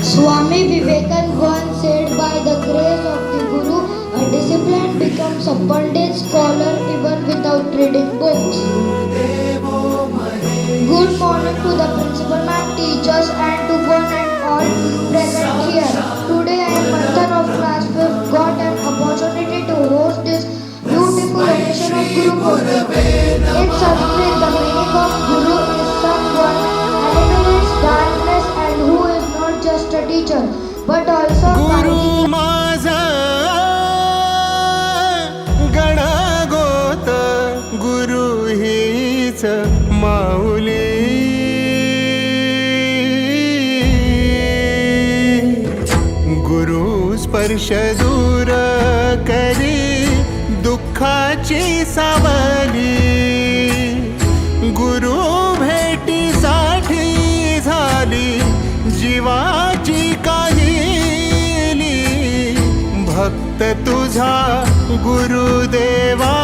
Swami Vivekananda once said, by the grace of the Guru, a discipline becomes a Pandit scholar even without reading books. Good morning to the principal ma'am, teachers and to one and all present here. Today I am Manthan of class 5th got an opportunity to host this beautiful occasion of Guru Purnima. In Sanskrit, the meaning of Guru is someone eliminates darkness and who is not just a teacher but also Guru guiding. माझा गणागोत गुरु हीच माऊली गुरु स्पर्श दूर करी दुःखाची सावली गुरु भेटीसाठी झाली जीवाची काहिली भक्त तुझा गुरुदेवा